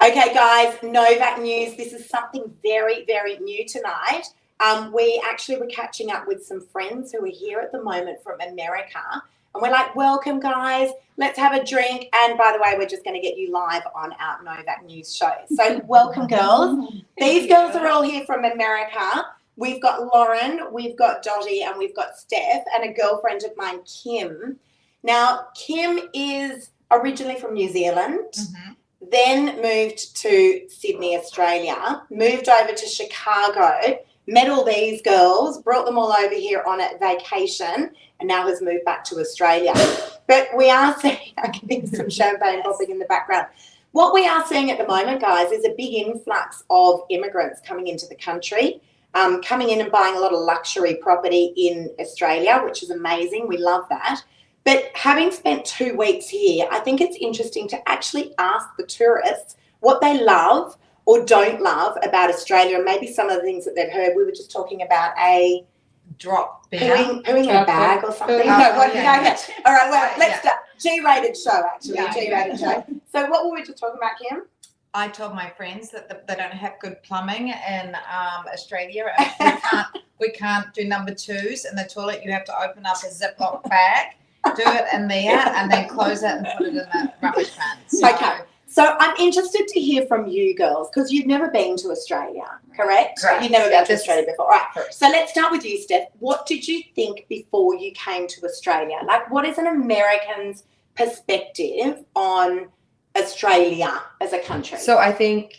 Okay, guys, Novak news. This is something very, very new tonight. We actually were catching up with some friends who are here at the moment from America. And we're like, welcome, guys. Let's have a drink. And by the way, we're just going to get you live on our Novak News show. So welcome, girls. These girls are all here from America. We've got Lauren, we've got Dottie, and we've got Steph, and a girlfriend of mine, Kim. Now, Kim is originally from New Zealand. Then moved to Sydney, Australia, moved over to Chicago, met all these girls, brought them all over here on a vacation, and now has moved back to Australia. But we are seeing, I'm getting some champagne popping in the background. What we are seeing at the moment, guys, is a big influx of immigrants coming into the country, coming in and buying a lot of luxury property in Australia, which is amazing. We love that. But having spent 2 weeks here, I think it's interesting to actually ask the tourists what they love or don't love about Australia, and maybe some of the things that they've heard. We were just talking about a drop pooing in a bag or something. All right, well, let's start. G-rated show, actually. G-rated show. So what were we just talking about, Kim? I told my friends that they don't have good plumbing in Australia. We can't do number twos in the toilet. You have to open up a Ziploc bag, do it in there, and then close it and put it in the rubbish bin. Okay. So I'm interested to hear from you girls, because you've never been to Australia, correct? Correct. You've never been to Australia before. All right. Correct. So let's start with you, Steph. What did you think before you came to Australia? Like, what is an American's perspective on Australia as a country? So I think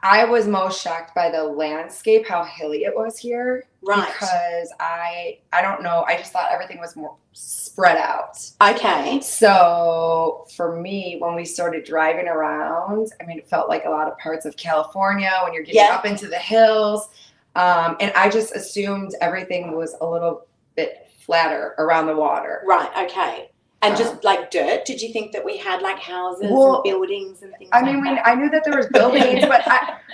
I was most shocked by the landscape, how hilly it was here. Right. Because I don't know, I just thought everything was more spread out. Okay. So for me, when we started driving around, I mean, it felt like a lot of parts of California when you're getting up into the hills. And I just assumed everything was a little bit flatter around the water. Right. Okay. And just like dirt, did you think that we had like houses and buildings and things I knew that there was buildings, but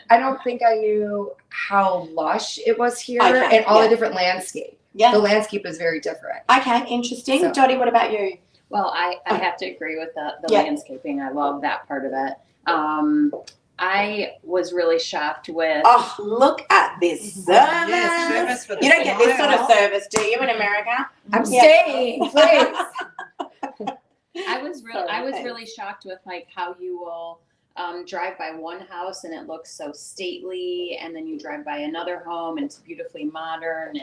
I don't think I knew how lush it was here and all the different landscape. Yeah. The landscape is very different. Okay, interesting. So, Dottie, what about you? Well, I have to agree with the landscaping. I love that part of it. I was really shocked with... Oh, look at this service. Yes, you don't get this sort of service, do you, in America? I'm staying, please. I was really shocked with like how you will drive by one house and it looks so stately, and then you drive by another home and it's beautifully modern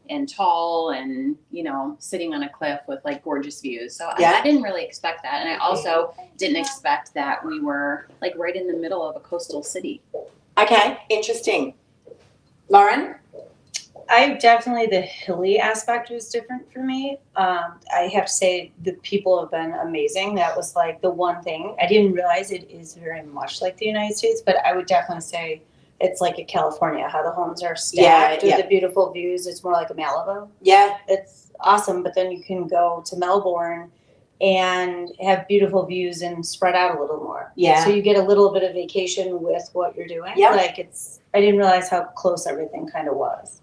and tall and, you know, sitting on a cliff with like gorgeous views. So I didn't really expect that. And I also didn't expect that we were like right in the middle of a coastal city. Okay, interesting. Lauren? The hilly aspect was different for me. I have to say the people have been amazing. That was like the one thing. I didn't realize it is very much like the United States, but I would definitely say it's like a California, how the homes are stacked with the beautiful views. It's more like a Malibu. Yeah. It's awesome. But then you can go to Melbourne and have beautiful views and spread out a little more. Yeah. So you get a little bit of vacation with what you're doing. Yeah. Like I didn't realize how close everything kind of was.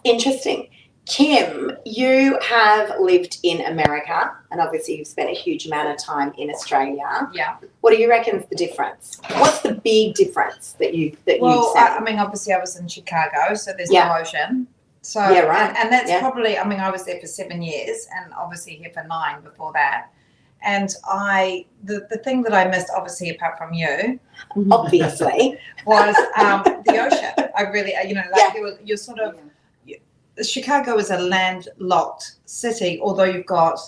Interesting. Kim, you have lived in America, and obviously you've spent a huge amount of time in Australia. Yeah. What do you reckon is the difference? What's the big difference that you've seen? I mean, obviously I was in Chicago, so there's no ocean. So and that's probably, I mean, I was there for 7 years and obviously here for 9 before that. And the thing that I missed, obviously, apart from you, obviously, was the ocean. I really, you know, like you're sort of, Chicago is a landlocked city, although you've got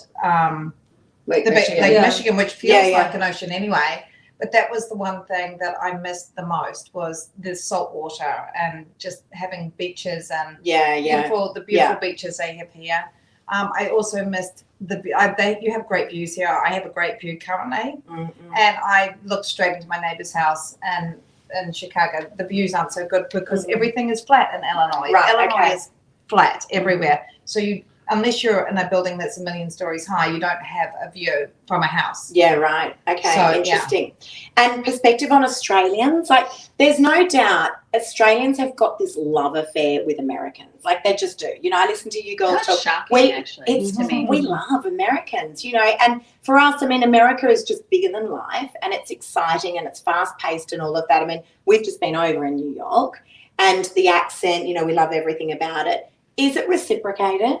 Lake Michigan, which feels like an ocean anyway. But that was the one thing that I missed the most, was the salt water and just having beaches and the beautiful beaches they have here. I also missed you have great views here. I have a great view currently, and I looked straight into my neighbor's house, and in Chicago the views aren't so good because everything is flat in Illinois. Illinois is flat everywhere. So unless you're in a building that's 1 million stories high, you don't have a view from a house. Yeah, right. Okay, So, interesting. And perspective on Australians, like there's no doubt Australians have got this love affair with Americans. Like they just do. You know, I listen to you girls That's talk. shocking, actually. It's to me. we love Americans, you know, and for us, I mean, America is just bigger than life and it's exciting and it's fast paced and all of that. I mean, we've just been over in New York and the accent, you know, we love everything about it. Is it reciprocated?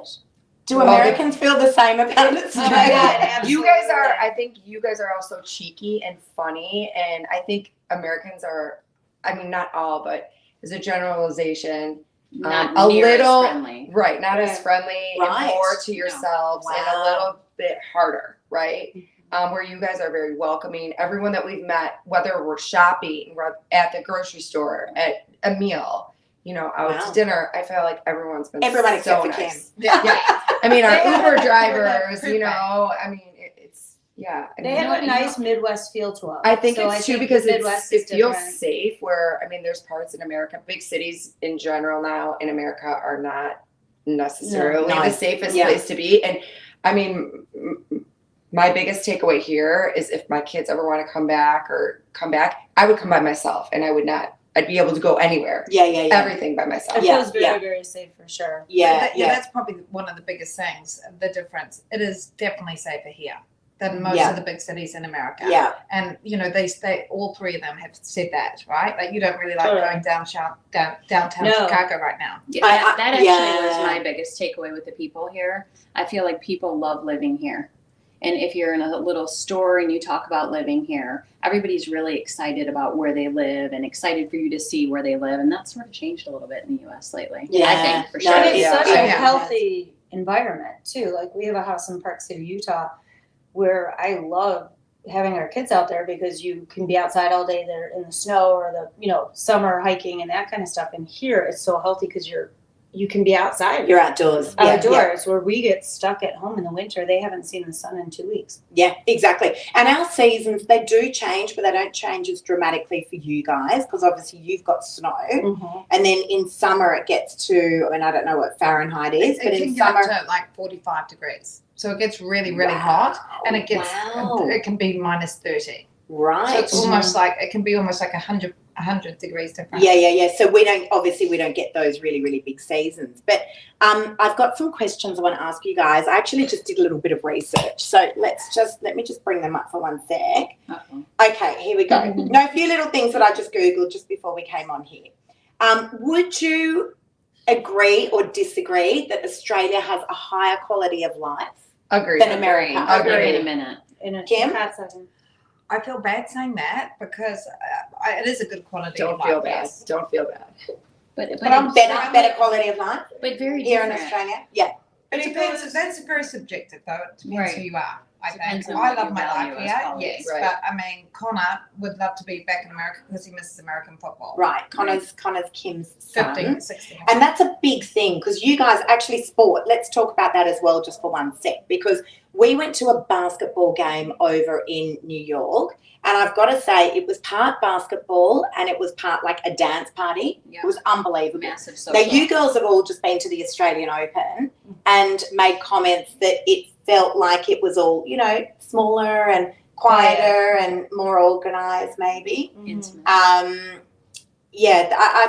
Do Americans feel the same about it? You guys are, I think you guys are also cheeky and funny. And I think Americans are, I mean, not all, but as a generalization, Not a near as little, friendly. right, not as friendly Right. and more to yourselves and a Wow. little bit harder, right? Where you guys are very welcoming. Everyone that we've met, whether we're shopping, we're at the grocery store, at a meal, you know, out Wow. to dinner, I feel like everyone's been Everyone so except for nice. Kim. Yeah. I mean, our They have Uber a- drivers, with a you know, I mean, it's, yeah. I They mean, have a nice Midwest feel to them. I think So it's I too think because the Midwest it is feels different. safe where, I mean, there's parts in America, big cities in general now in America are not necessarily No. the safest Yeah. place to be. And I mean, my biggest takeaway here is if my kids ever want to come back, I would come by myself and I'd be able to go anywhere, Yeah. everything by myself. It Yeah, feels very, yeah. very safe for sure. Yeah. That's probably one of the biggest things, the difference. It is definitely safer here than most Yeah. of the big cities in America. Yeah. And, you know, all three of them have said that, right? Like you don't really like Totally. going downtown No. Chicago right now. Yeah, I- that actually yeah. was my biggest takeaway with the people here. I feel like people love living here. And if you're in a little store and you talk about living here, everybody's really excited about where they live and excited for you to see where they live. And that's sort of changed a little bit in the US lately. Yeah. I think for No, sure. And it's Yeah. such Yeah. a healthy environment too. Like we have a house in Park City, Utah, where I love having our kids out there because you can be outside all day. They're in the snow or the, you know, summer hiking and that kind of stuff. And here it's so healthy because you can be outside. You're outdoors. Yeah, outdoors where we get stuck at home in the winter. They haven't seen the sun in 2 weeks. Yeah, exactly. And our seasons, they do change, but they don't change as dramatically for you guys because obviously you've got snow. And then in summer it gets to, I mean, I don't know what Fahrenheit is, but It in can get summer. up to like 45 degrees. So it gets really, really hot and it gets, Wow. it can be minus 30. So Right. it's almost like, it can be almost like 100 degrees difference. Yeah. So we don't get those really, really big seasons. But I've got some questions I want to ask you guys. I actually just did a little bit of research. So let me just bring them up for one sec. Uh-oh. Okay, here we go. Now, a few little things that I just Googled just before we came on here. Would you agree or disagree that Australia has a higher quality of life? Agreed. Than America. Agree. In a minute. In a Kim? hot second. I feel bad saying that because it is a good quality Don't of feel life, bad. yes. Don't feel bad. But But I'm it's better quality of life but very here in different. Australia. Yeah. It depends. That's very subjective, though. It depends Right. who you are. I Depends think on I what love you my value life as here, quality. yes. Right. But I mean, Connor would love to be back in America because he misses American football. Right. Connor's Kim's son. 15, 16. And that's a big thing because you guys actually sport. Let's talk about that as well just for one sec because we went to a basketball game over in New York and I've got to say it was part basketball and it was part like a dance party. Yeah. It was unbelievable. Massive Now, social. you girls have all just been to the Australian Open and made comments that it felt like it was all, you know, smaller and quieter and more organised maybe. Intimate. I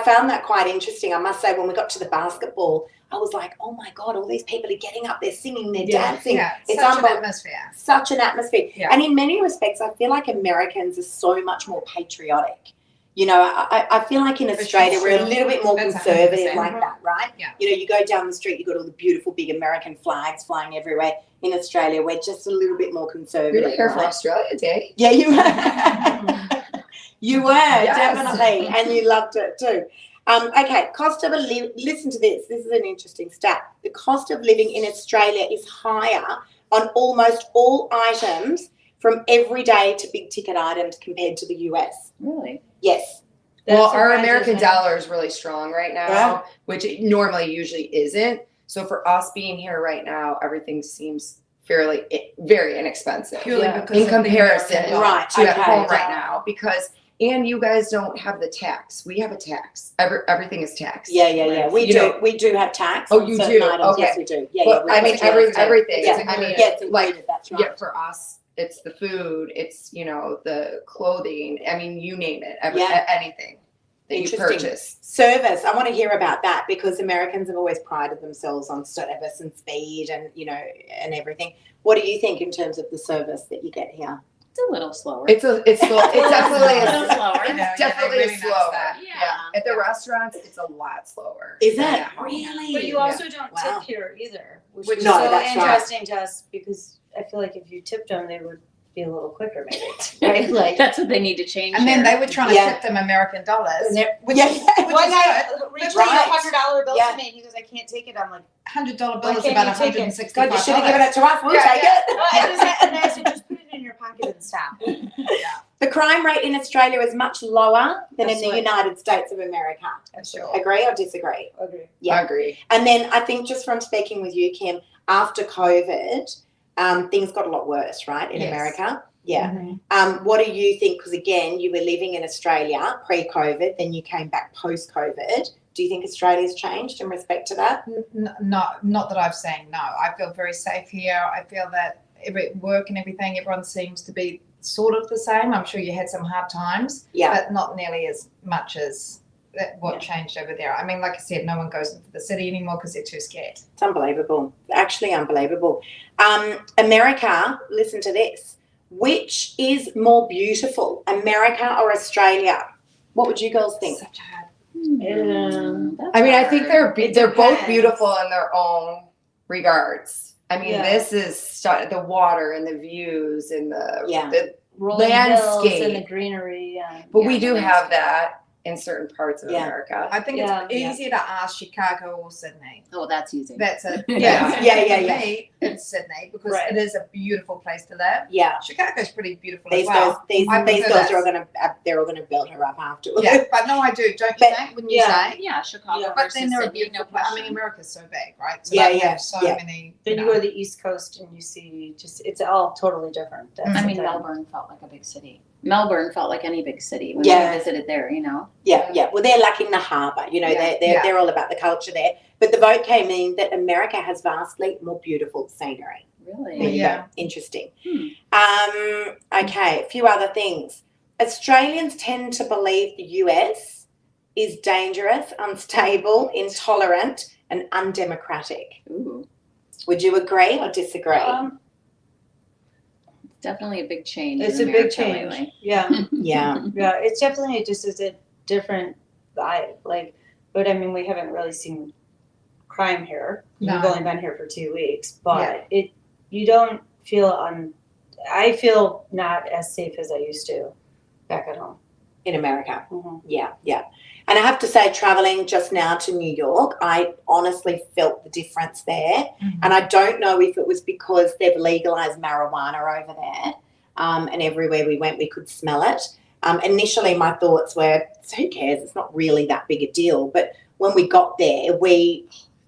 found that quite interesting. I must say, when we got to the basketball, I was like, oh my God, all these people are getting up, they're singing, they're dancing. Yeah, It's such an unbelievable. atmosphere. Such an atmosphere. Yeah. And in many respects, I feel like Americans are so much more patriotic. You know, I feel like in For Australia, sure. we're a little bit more That's conservative 100%. like that, right? Yeah. You know, you go down the street, you've got all the beautiful big American flags flying everywhere. In Australia, we're just a little bit more You're conservative. here for right? Australia Day. Yeah, you were. You were, definitely. And you loved it too. Okay, cost of listen to this. This is an interesting stat. The cost of living in Australia is higher on almost all items from everyday to big ticket items compared to the US. Really? Yes. Well, That's our surprises American me. dollar is really strong right now, Yeah. which it normally usually isn't. So for us being here right now, everything seems very inexpensive Purely Yeah. because in of the comparison American dollar. Right. to at Okay. home right now because And you guys don't have the tax. We have a tax. Everything is taxed. Yeah. We You do. know- We do have tax. Oh, on you certain do? items. Okay. Yes, we do. Yeah, But yeah. I mean, everything. Yeah, I mean, yeah, it's like, included, that's right. yeah, for us, it's the food, it's, you know, the clothing. I mean, you name it, anything that you Interesting. purchase. Service. I want to hear about that because Americans have always prided themselves on service and speed and, you know, and everything. What do you think in terms of the service that you get here? It's a little slower. It's slow. It definitely a little is. slower. It's definitely they really is notice slower. that. At the restaurants, it's a lot slower. Is than it? at home. Really? But you also don't Wow. tip here either, which Which- is No, so that's right. interesting to us because I feel like if you tipped them, they would be a little quicker, maybe. Right? Like, That's what they need to change. And then here. they were trying to Yeah. tip them American dollars. Yeah. Which is one guy good. reached Right. out $100 bill Yeah. to me and he goes, I can't take it. I'm like, $100 Why bill is can't about you take it? $165. God, you should have given it to us. We'll Yeah, take yeah. it. and I said, just put it in your pocket and stop. The crime rate in Australia is much lower than in the Absolutely. United States of America. Sure. Agree or disagree? Agree. Yeah. I agree. And then I think just from speaking with you, Kim, after COVID, things got a lot worse, right, in Yes. America? Yeah. Mm-hmm. What do you think? Because again, you were living in Australia pre-COVID, then you came back post-COVID. Do you think Australia's changed in respect to that? Not that I've seen. No, I feel very safe here. I feel that work and everything, everyone seems to be sort of the same. I'm sure you had some hard times, Yeah. but not nearly as much as what changed over there. I mean, like I said, no one goes into the city anymore because they're too scared. It's unbelievable. Actually unbelievable. America, listen to this. Which is more beautiful, America or Australia? What would you girls think? Such a hard. That's I mean, I hard. think they're It both depends. beautiful in their own regards. I mean, Yeah. this is the water and the views and Yeah. the Rolling hills and the landscape. greenery. But Yeah, we the do landscape. have that in certain parts of Yeah. America. I think Yeah. it's easier to ask Chicago or Sydney. Oh, that's easy. That's it. Yeah. For Yeah. me, it's Sydney because Right. it is a beautiful place to live. Yeah. Chicago's pretty beautiful These as well. girls, these I girls prefer are that. they're all gonna build her up afterwards. Yeah, but no, I do. Don't you But- think? Wouldn't you Yeah. say? Yeah, Chicago Yeah. But versus then they're a Sydney, beautiful no place. I question. mean, America's so big, right? So Yeah, they yeah, have so yeah. many. Then you go to the East Coast and you see just, it's all totally different. That's I the mean, thing. Melbourne felt like a big city. Melbourne felt like any big city when Yeah. we visited there, you know? Yeah. Well, they're like in the harbour, you know, Yeah. they're all about the culture there. But the vote came in that America has vastly more beautiful scenery. Really? There you Yeah. go. Interesting. Hmm. Okay, a few other things. Australians tend to believe the US is dangerous, unstable, intolerant, and undemocratic. Ooh, Would you agree or disagree? definitely a big change. It's in a big America change. lately. Yeah. Yeah. Yeah. It's definitely just is a different vibe. Like, but I mean, we haven't really seen crime here. No. We've only been here for 2 weeks, but you don't feel I feel not as safe as I used to back at home. In America. Mhm. Yeah. And I have to say, traveling just now to New York, I honestly felt the difference there. Mhm. And I don't know if it was because they've legalized marijuana over there, and everywhere we went, we could smell it. Initially, my thoughts were, who cares? It's not really that big a deal. But when we got there,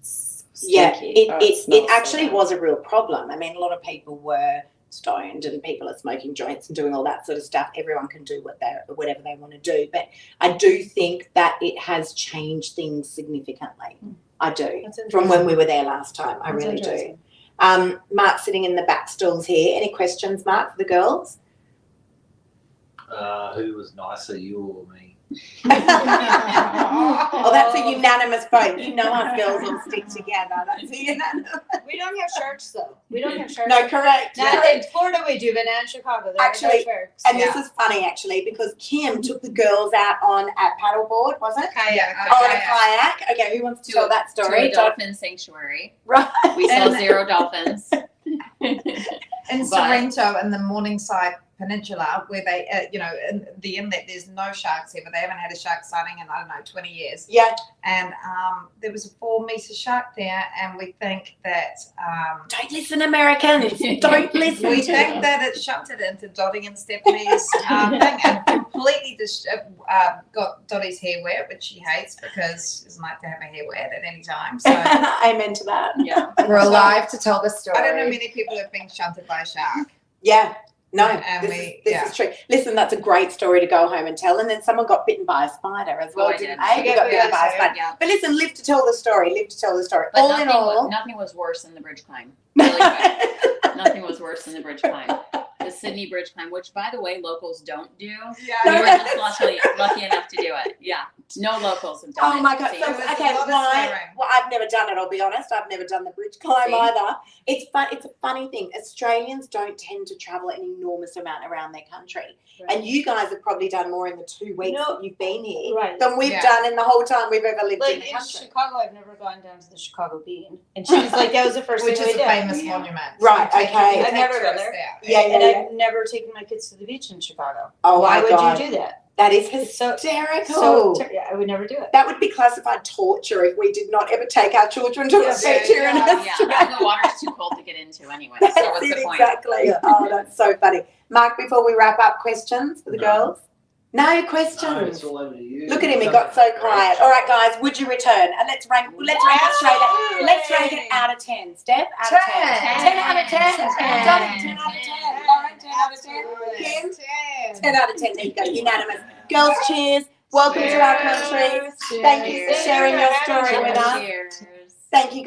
Stinky. it smells so actually bad. was a real problem. I mean, a lot of people were stoned and people are smoking joints and doing all that sort of stuff. Everyone can do whatever they want to do. But I do think that it has changed things significantly. I do. That's From when we were there last time. I That's really do. interesting. Mark sitting in the back stalls here. Any questions, Mark, for the girls? Who was nicer, you or me? Oh, that's a unanimous vote. You know us girls all stick together. That's a unanimous. We don't have sharks though. We don't have sharks. No, correct. Not in Florida we do, but not in Chicago. There Actually, are no sharks. And this is funny actually because Kim took the girls out on a paddleboard, was it? Kayak. Oh, on a kayak. Okay, who wants to tell that To story? a dolphin sanctuary. Right. We saw And- 0 dolphins. In But- Sorrento in the Morningside Peninsula, where they, in the inlet, there's no sharks here, but they haven't had a shark sighting in, 20 years. Yeah. And there was a 4-meter shark there, and we think that Don't listen, Americans. Don't listen. we to think them. that it shunted into Dottie and Stephanie's thing and completely got Dottie's hair wet, which she hates because she doesn't like to have her hair wet at any time. So Amen to that. Yeah. We're alive to tell the story. I don't know many people who have been shunted by a shark. Yeah. No, And this is true. Listen, that's a great story to go home and tell. And then someone got bitten by a spider as well, I didn't did. they? You got bitten by a spider. Yeah. But listen, live to tell the story. Live to tell the story. But All in all, nothing was worse than the bridge climb. Really quick. Nothing was worse than the bridge climb. The Sydney Bridge climb, which, by the way, locals don't do. Yeah. We were just lucky enough to do it. Yeah. No locals have done it. oh my God. See? So, okay, why? Well, I've never done it, I'll be honest. I've never done the bridge climb See? either. It's fun. It's a funny thing. Australians don't tend to travel an enormous amount around their country. Right. And you guys have probably done more in the 2 weeks No. that you've been here Right. than we've Yeah. done in the whole time we've ever lived in Like the in country. Chicago, I've never gone down to the Chicago Bean, and she's like, that was the first Which thing is we a did. famous monument. Right, So you take- okay. you I've take never been tourists there. Yeah, And yeah. I've never taken my kids to the beach in Chicago. Oh Why my would God. you do that? That is So- hysterical. Yeah, I would never do it. That would be classified torture if we did not ever take our children to a Yes. beach here in Yeah, Australia. Yeah, the water's too cold to get into anyway. That's So what's it, the point? exactly. Yeah. Oh, that's so funny. Mark, before we wrap up, questions for the No. girls? No No, questions. it's all over to you. Look at him, he got so quiet. All right, guys, would you return? And let's rank it straight. Let's rank it out of 10. Steph, out of 10. 10 out of 10. Johnny, 10 out of 10. Lauren, 10 out of 10. Kim, 10 out of 10. There you go, unanimous. Girls, cheers. Welcome to our country. Thank you for sharing your story with us. Cheers. Thank you.